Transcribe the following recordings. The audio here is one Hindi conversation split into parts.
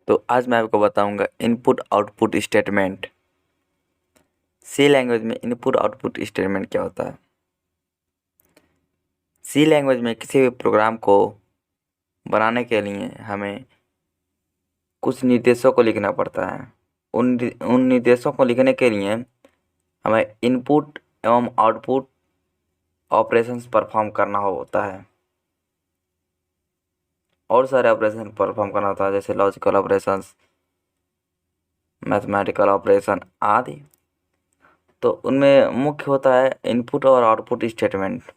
तो आज मैं आपको बताऊंगा इनपुट आउटपुट स्टेटमेंट। सी लैंग्वेज में इनपुट आउटपुट स्टेटमेंट क्या होता है। सी लैंग्वेज में किसी भी प्रोग्राम को बनाने के लिए हमें कुछ निर्देशों को लिखना पड़ता है। उन निर्देशों को लिखने के लिए हमें इनपुट एवं आउटपुट ऑपरेशंस परफॉर्म करना होता है और सारे ऑपरेशन परफॉर्म करना होता है, जैसे लॉजिकल ऑपरेशंस, मैथमेटिकल ऑपरेशन आदि। तो उनमें मुख्य होता है इनपुट और आउटपुट स्टेटमेंट।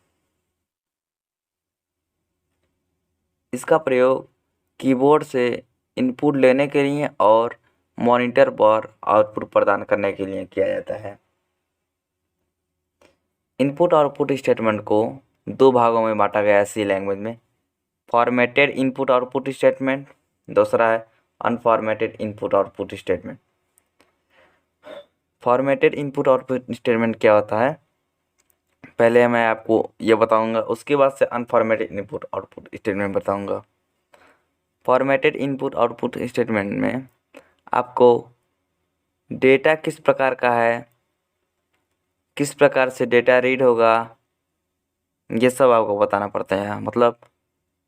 इसका प्रयोग कीबोर्ड से इनपुट लेने के लिए और मॉनिटर पर आउटपुट प्रदान करने के लिए किया जाता है। इनपुट और आउटपुट स्टेटमेंट को दो भागों में बांटा गया है सी लैंग्वेज में। फॉर्मेटेड इनपुट आउटपुट स्टेटमेंट, दूसरा है unformatted input output statement. Formatted input output statement क्या होता है, पहले मैं आपको ये बताऊंगा, उसके बाद से अनफॉर्मेटेड इनपुट आउटपुट स्टेटमेंट बताऊंगा। फॉर्मेटेड इनपुट आउटपुट स्टेटमेंट में आपको डेटा किस प्रकार का है, किस प्रकार से डेटा रीड होगा, ये सब आपको बताना पड़ता है। मतलब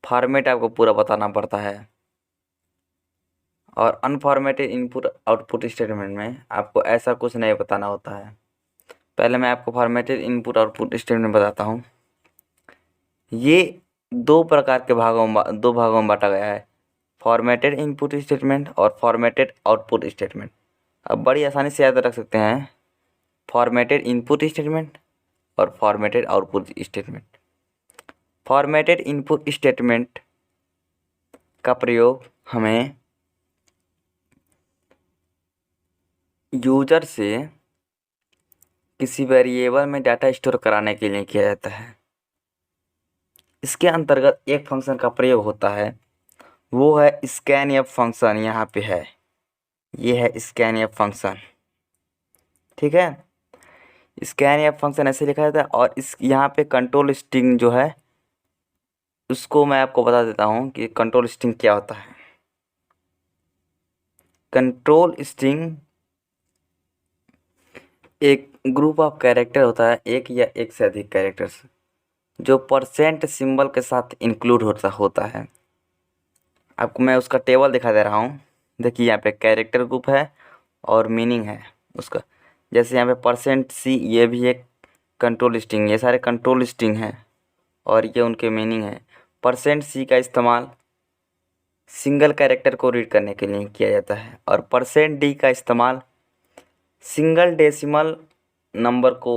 फॉर्मेट आपको पूरा बताना पड़ता है। और अनफॉर्मेटेड इनपुट आउटपुट स्टेटमेंट में आपको ऐसा कुछ नहीं बताना होता है। पहले मैं आपको फॉर्मेटेड इनपुट आउटपुट स्टेटमेंट बताता हूँ। ये दो भागों में बांटा गया है, फॉर्मेटेड इनपुट स्टेटमेंट और फॉर्मेटेड आउटपुट स्टेटमेंट। अब बड़ी आसानी से याद रख सकते हैं फॉर्मेटेड इनपुट स्टेटमेंट और formatted output statement. Formatted input statement का प्रयोग हमें यूजर से किसी वेरिएबल में डाटा स्टोर कराने के लिए किया जाता है। इसके अंतर्गत एक फंक्शन का प्रयोग होता है, वो है स्कैनएफ फंक्शन। यहाँ पे है, ये है स्कैनएफ फंक्शन, ठीक है। स्कैनएफ फंक्शन ऐसे लिखा जाता है। और इस यहाँ पे कंट्रोल स्ट्रिंग जो है उसको मैं आपको बता देता हूँ कि कंट्रोल स्ट्रिंग क्या होता है। कंट्रोल स्ट्रिंग एक ग्रुप ऑफ कैरेक्टर होता है, एक या एक से अधिक कैरेक्टर्स, जो परसेंट सिंबल के साथ इंक्लूड होता है। आपको मैं उसका टेबल दिखा दे रहा हूँ। देखिए यहाँ पे कैरेक्टर ग्रुप है और मीनिंग है उसका। जैसे यहाँ पे %C, ये भी एक कंट्रोल स्ट्रिंग, ये सारे कंट्रोल स्ट्रिंग हैं और ये उनके मीनिंग है। %C का इस्तेमाल सिंगल कैरेक्टर को रीड करने के लिए किया जाता है और %D का इस्तेमाल सिंगल डेसिमल नंबर को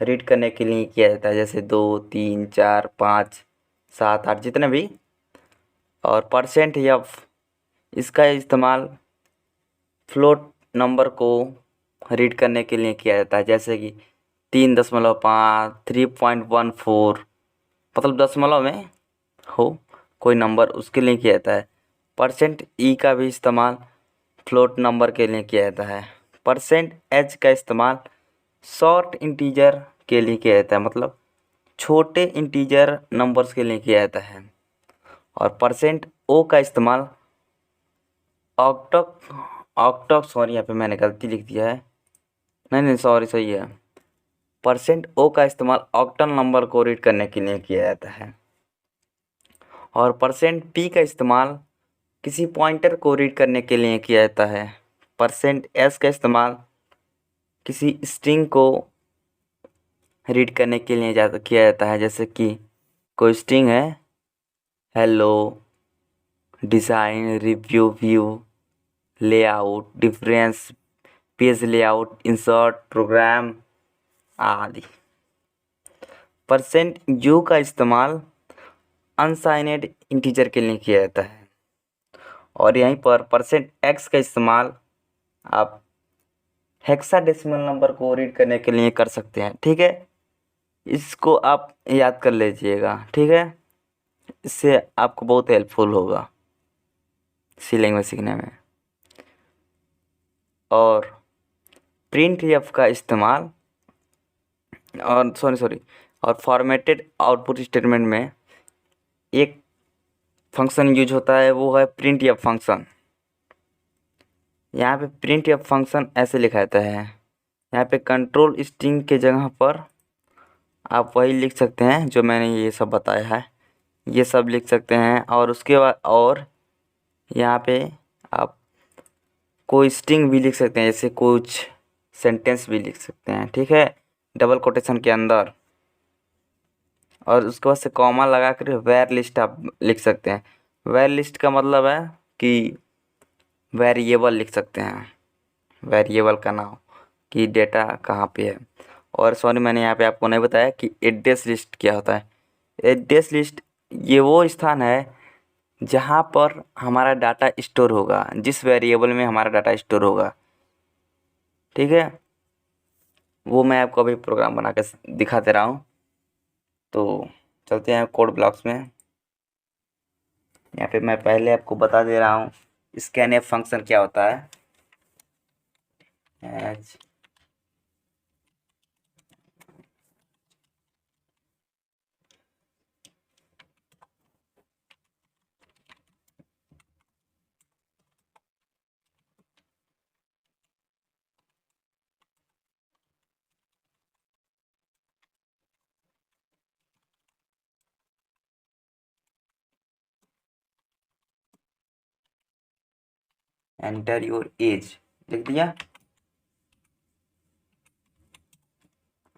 रीड करने के लिए किया जाता है, जैसे 2, 3, 4, 5, 7, 8 जितने भी। और %F इसका इस्तेमाल फ्लोट नंबर को रीड करने के लिए किया जाता है, जैसे कि 3.5, 3.14, मतलब दशमलव में हो कोई नंबर, उसके लिए किया जाता है। %E का भी इस्तेमाल फ्लोट नंबर के लिए किया जाता है। %H का इस्तेमाल शॉर्ट इंटीजर के लिए किया जाता है, मतलब छोटे इंटीजर नंबर्स के लिए किया जाता है। और %O का इस्तेमाल सॉरी यहाँ पे मैंने गलती लिख दिया है, नहीं सॉरी, सही है। %O का इस्तेमाल ऑक्टल नंबर को रीड करने के लिए किया जाता है। और %P का इस्तेमाल किसी पॉइंटर को रीड करने के लिए किया जाता है। %S का इस्तेमाल किसी स्ट्रिंग को रीड करने के लिए किया जाता है, जैसे कि कोई स्ट्रिंग है, hello, design, review, view, layout, difference, page layout, insert, program आदि। %U का इस्तेमाल अनसाइनेड इंटीजर के लिए किया जाता है। और यहीं पर %X का इस्तेमाल आप हेक्साडेसिमल नंबर को रीड करने के लिए कर सकते हैं, ठीक है। इसको आप याद कर लीजिएगा, ठीक है। इससे आपको बहुत हेल्पफुल होगा सी लैंग्वेज सीखने में। और printf का इस्तेमाल और फॉर्मेटेड आउटपुट स्टेटमेंट में एक फंक्शन यूज होता है, वो है printf फंक्शन। यहाँ पे प्रिंट या फंक्शन ऐसे लिखा रहता है। यहाँ पे कंट्रोल स्ट्रिंग के जगह पर आप वही लिख सकते हैं जो मैंने ये सब बताया है, ये सब लिख सकते हैं। और उसके बाद और यहाँ पे आप कोई स्ट्रिंग भी लिख सकते हैं, जैसे कुछ सेंटेंस भी लिख सकते हैं, ठीक है, डबल कोटेशन के अंदर। और उसके बाद से कॉमा लगा कर वेर लिस्ट आप लिख सकते हैं। वेर लिस्ट का मतलब है कि वेरिएबल लिख सकते हैं, वेरिएबल का नाम कि डेटा कहाँ पे है। और सॉरी, मैंने यहाँ पे आपको नहीं बताया कि एड्रेस लिस्ट क्या होता है। एड्रेस लिस्ट ये वो स्थान है जहाँ पर हमारा डाटा स्टोर होगा, जिस वेरिएबल में हमारा डाटा स्टोर होगा, ठीक है। वो मैं आपको अभी प्रोग्राम बना के दिखा दे रहा हूँ। तो चलते हैं कोड ब्लॉक्स में। यहाँ पे मैं पहले आपको बता दे रहा हूँ स्कैनएफ फंक्शन क्या होता है। एच एंटर योर एज लिख दिया।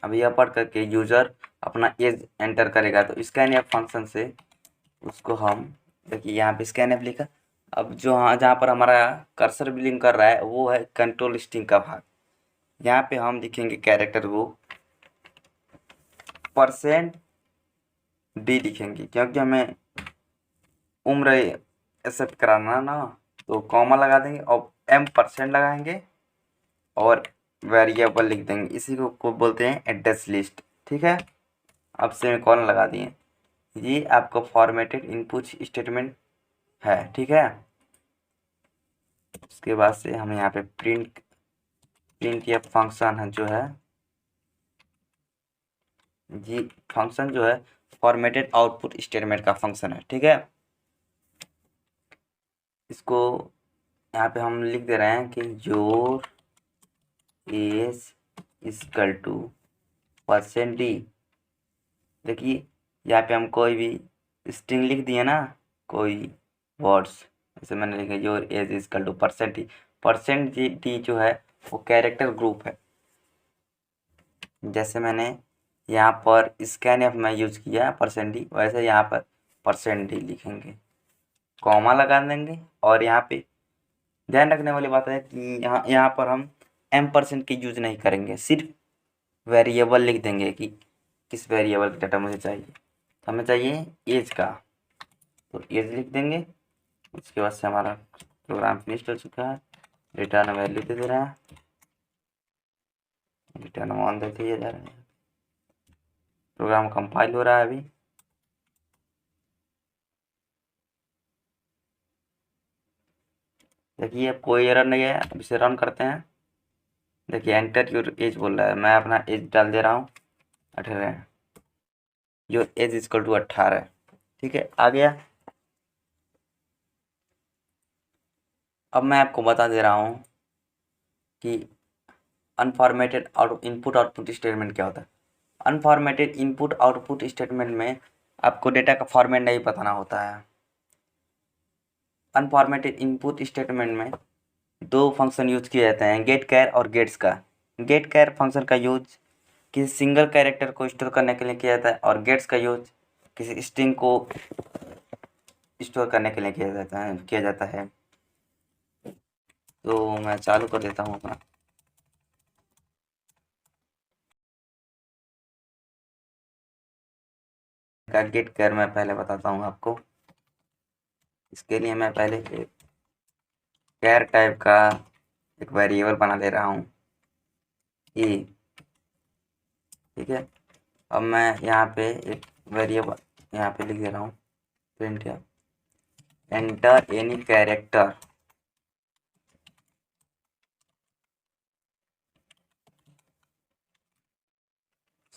अब यह पढ़ करके यूजर अपना एज एंटर करेगा, तो स्कैनएफ फंक्शन से उसको हम देखिए यहाँ पे स्कैनएफ लिखा। अब जो हाँ जहाँ पर हमारा कर्सर बिलिंग कर रहा है वो है कंट्रोल स्ट्रिंग का भाग। यहाँ पे हम लिखेंगे कैरेक्टर को %d लिखेंगे, क्योंकि हमें उम्र एक्सेप्ट कराना ना, तो कॉमा लगा देंगे और %m लगाएंगे और वेरिएबल लिख देंगे। इसी को बोलते हैं एड्रेस लिस्ट, ठीक है। अब सेमीकोलन लगा दिए। ये आपका फॉर्मेटेड इनपुट स्टेटमेंट है, ठीक है। उसके बाद से हम यहाँ पे प्रिंट या फंक्शन है जो है, जी फंक्शन जो है फॉर्मेटेड आउटपुट स्टेटमेंट का फंक्शन है, ठीक है। इसको यहाँ पे हम लिख दे रहे हैं कि your age equal to %d। देखिए यहाँ पे हम कोई भी स्ट्रिंग लिख दिए ना, कोई वर्ड्स, जैसे मैंने लिखा your age equal to %d। %d जो है वो कैरेक्टर ग्रुप है। जैसे मैंने यहाँ पर स्कैनएफ में यूज किया %d, वैसे यहाँ पर %d लिखेंगे, कॉमा लगा देंगे। और यहाँ पे ध्यान रखने वाली बात है कि यहाँ पर हम %m की यूज नहीं करेंगे, सिर्फ वेरिएबल लिख देंगे कि किस वेरिएबल का डाटा मुझे चाहिए। तो हमें चाहिए एज का, तो एज लिख देंगे। उसके बाद से हमारा प्रोग्राम फिनिश हो चुका है। रिटर्न वैल्यू दे दे रहा है, रिटर्न 1 दे दिया जा रहा है। प्रोग्राम कंपाइल हो रहा है अभी। देखिए कोई एरर नहीं है। अब इसे रन करते हैं। देखिए एंटर योर एज बोल रहा है, मैं अपना एज डाल दे रहा हूँ 18। योर एज इक्वल टू 18, ठीक है, आ गया। अब मैं आपको बता दे रहा हूँ कि अनफॉर्मेटेड इनपुट आउटपुट स्टेटमेंट क्या होता है। अनफॉर्मेटेड इनपुट आउटपुट स्टेटमेंट में आपको डेटा का फॉर्मेट नहीं बताना होता है। अनफॉर्मेटेड इनपुट स्टेटमेंट में दो फंक्शन यूज किए जाते हैं, गेट कैर और गेट्स का। गेट कैर फंक्शन का यूज किसी सिंगल कैरेक्टर को स्टोर करने के लिए किया जाता है, और गेट्स का यूज किसी स्ट्रिंग को स्टोर करने के लिए किया जाता है। तो मैं चालू कर देता हूँ अपना। का गेट कैर मैं पहले बताता हूँ आपको। इसके लिए मैं पहले कैर टाइप का एक वेरिएबल बना ले रहा हूँ ए, ठीक है। अब मैं यहाँ पे एक वेरिएबल यहाँ पे लिख दे रहा हूँ प्रिंट या एंटर एनी कैरेक्टर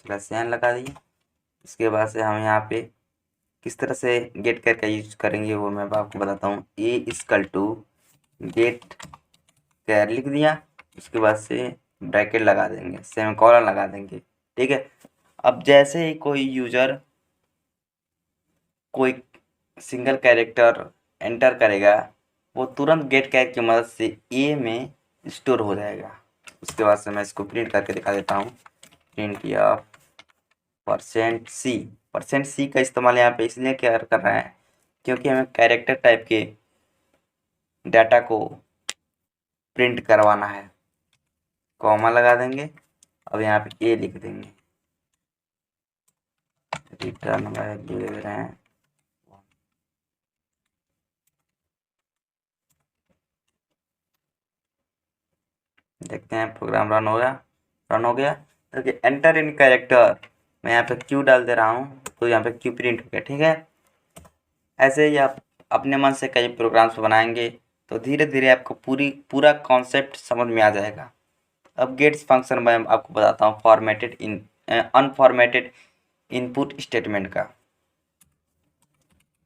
/n लगा दिए। इसके बाद से हम यहाँ पे किस तरह से गेट कैर का यूज करेंगे वो मैं आपको बताता हूँ। ए इक्वल टू गेट कैर लिख दिया, उसके बाद से ब्रैकेट लगा देंगे, सेमीकोलन लगा देंगे। ठीक है, अब जैसे ही कोई यूजर कोई सिंगल कैरेक्टर एंटर करेगा, वो तुरंत गेट कैर की मदद से ए में स्टोर हो जाएगा। उसके बाद से मैं इसको प्रिंट करके दिखा देता हूँ। प्रिंट किया %c। %c का इस्तेमाल यहाँ पे इसलिए क्या कर रहा है, क्योंकि हमें कैरेक्टर टाइप के डाटा को प्रिंट करवाना है। कॉमा लगा देंगे, अब यहाँ पे ए लिख देंगे, रिटर्न वैल्यू दे रहे हैं। देखते हैं प्रोग्राम रन हो गया। तो एंटर इन कैरेक्टर, मैं यहाँ पे क्यू डाल दे रहा हूँ, तो यहाँ पे क्यू प्रिंट हो गया। ठीक है, ऐसे ही आप अपने मन से कई प्रोग्राम्स बनाएंगे तो धीरे धीरे आपको पूरा कॉन्सेप्ट समझ में आ जाएगा। अब गेट्स फंक्शन मैं आपको बताता हूँ अनफॉर्मेटेड इनपुट स्टेटमेंट का।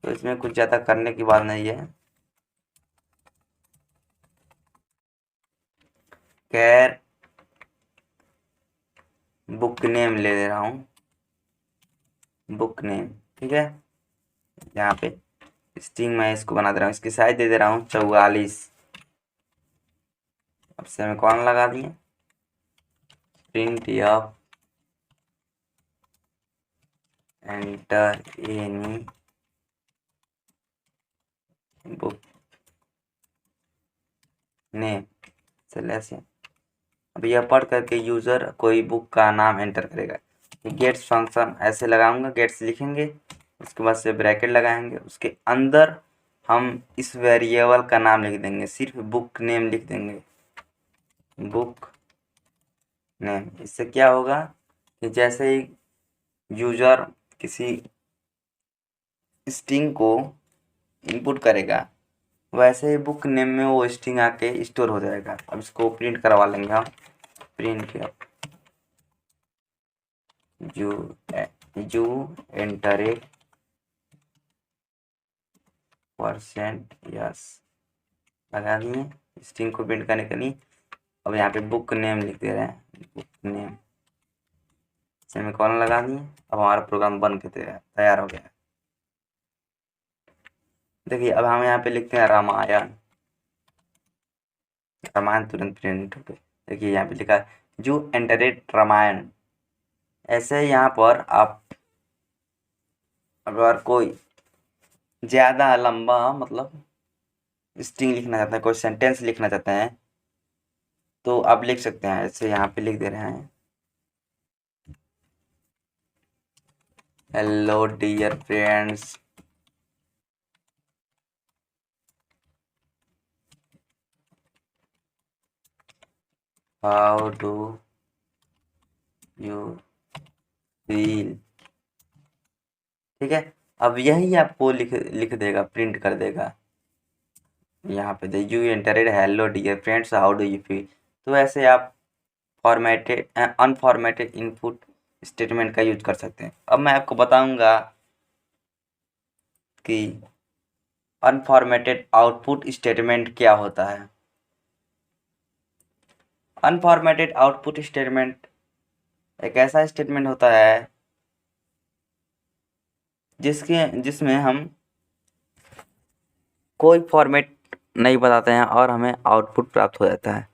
तो इसमें कुछ ज़्यादा करने की बात नहीं है। कैर बुक नेम ले दे रहा हूँ, बुक नेम। ठीक है, यहाँ पे स्ट्रिंग मैं इसको बना दे रहा हूँ, इसकी साइज दे दे रहा हूँ 44। अब सेमीकोलन लगा दिए, print of enter any book name selection. अब यह पढ़ करके यूज़र कोई बुक का नाम एंटर करेगा। गेट्स फंक्शन ऐसे लगाऊंगा, गेट्स लिखेंगे, उसके बाद से ब्रैकेट लगाएंगे, उसके अंदर हम इस वेरिएबल का नाम लिख देंगे, सिर्फ बुक नेम लिख देंगे, बुक नेम। इससे क्या होगा कि जैसे ही यूज़र किसी स्ट्रिंग को इनपुट करेगा, वैसे ही बुक नेम में वो स्ट्रिंग आके स्टोर हो जाएगा। अब इसको प्रिंट करवा लेंगे हम, प्रिंट यू एंटर %, यस लगा दिए, स्ट्रिंग को प्रिंट करने के लिए। अब यहाँ पे बुक नेम लिख दे रहे हैं, बुक नेम, सेमीकोलन लगा दिए। अब हमारा प्रोग्राम बन के तैयार हो गया। देखिए अब हम यहाँ पे लिखते हैं रामायण, रामायण तुरंत प्रिंट हो गए। देखिए यहाँ पे लिखा है यू एंटरेड रामायण। ऐसे यहाँ पर आप अगर कोई ज़्यादा लंबा मतलब स्ट्रिंग लिखना चाहते हैं, कोई सेंटेंस लिखना चाहते हैं, तो आप लिख सकते हैं। ऐसे यहाँ पे लिख दे रहे हैं, hello dear friends, how do you feel. ठीक है, अब यही आपको लिख देगा, प्रिंट कर देगा। यहाँ पे they you entered hello dear friends how do you feel. तो ऐसे आप अनफॉर्मेटेड इनपुट स्टेटमेंट का यूज कर सकते हैं। अब मैं आपको बताऊंगा कि अनफॉर्मेटेड आउटपुट स्टेटमेंट क्या होता है। अनफॉर्मेटेड आउटपुट स्टेटमेंट एक ऐसा स्टेटमेंट होता है जिसमें हम कोई फॉर्मेट नहीं बताते हैं और हमें आउटपुट प्राप्त हो जाता है।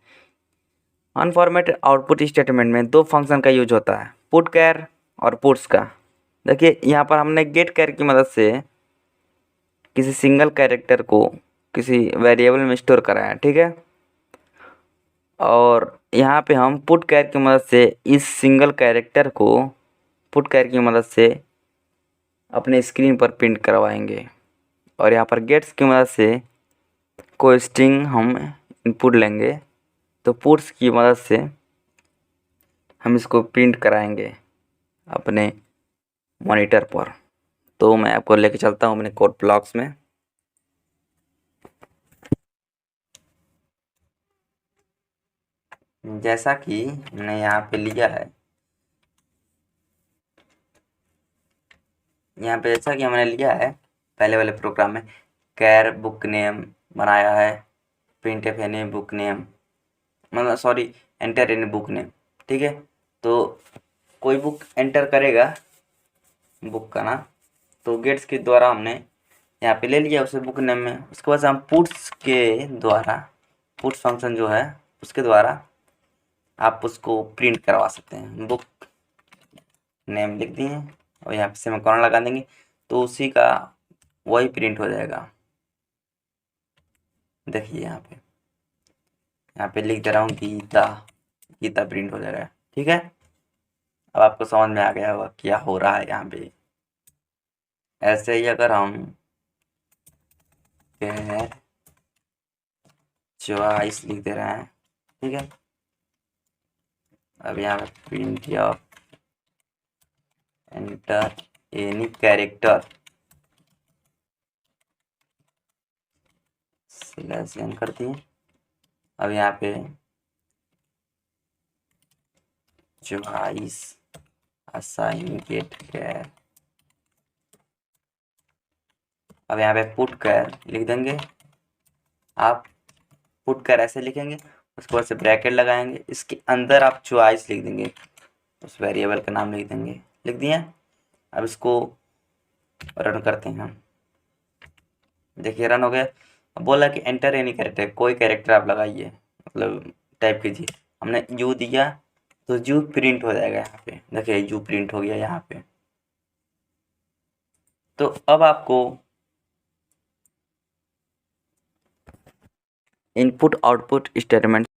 अनफॉर्मेटेड आउटपुट स्टेटमेंट में दो फंक्शन का यूज होता है, पुट कैर और पुट्स का। देखिए यहाँ पर हमने गेट कैर की मदद से किसी सिंगल कैरेक्टर को किसी वेरिएबल में स्टोर करा है। ठीक है, और यहाँ पे हम पुट कैर की मदद से इस सिंगल कैरेक्टर को पुट कैर की मदद से अपने स्क्रीन पर प्रिंट करवाएंगे। और यहाँ पर गेट्स की मदद से कोई स्ट्रिंग हम इनपुट लेंगे, तो पुट्स की मदद से हम इसको प्रिंट कराएंगे अपने मॉनिटर पर। तो मैं आपको लेके चलता हूँ अपने कोड ब्लॉक्स में। जैसा कि हमने यहाँ पे लिया है, यहाँ पे जैसा कि हमने लिया है पहले वाले प्रोग्राम में, कैर बुक नेम बनाया है, print f any book name, मतलब sorry, enter any book name. ठीक है, तो कोई बुक एंटर करेगा बुक का नाम, तो गेट्स के द्वारा हमने यहाँ पे ले लिया उसे बुक नेम में। उसके बाद हम पुट्स के द्वारा, पुट्स फंक्शन जो है उसके द्वारा आप उसको प्रिंट करवा सकते हैं। बुक नेम लिख दिए और यहाँ पे सेमीकोलन लगा देंगे, तो उसी का वही प्रिंट हो जाएगा। देखिए यहाँ पे लिख दे रहा हूँ गीता, गीता प्रिंट हो जाएगा। ठीक है, अब आपको समझ में आ गया होगा क्या हो रहा है यहाँ पे। ऐसे ही अगर हम कैर चॉइस लिख दे रहे हैं, ठीक है, अब यहाँ पे print of enter any character selection कर दिए। अब यहाँ पे चॉइस असाइन गेट कैर, अब यहाँ पे पुट कैर लिख देंगे। आप पुट कैर ऐसे लिखेंगे, उसके बाद से ब्रैकेट लगाएंगे, इसके अंदर आप चॉइस लिख देंगे, उस वेरिएबल का नाम लिख देंगे। लिख दिए। अब इसको रन करते हैं हम। देखिए रन हो गया। अब बोला कि एंटर एनी कैरेक्टर, कोई कैरेक्टर आप लगाइए, मतलब टाइप कीजिए। हमने यू दिया तो यू प्रिंट हो जाएगा यहाँ पे। देखिए यू प्रिंट हो गया यहाँ पे। तो अब आपको इनपुट आउटपुट स्टेटमेंट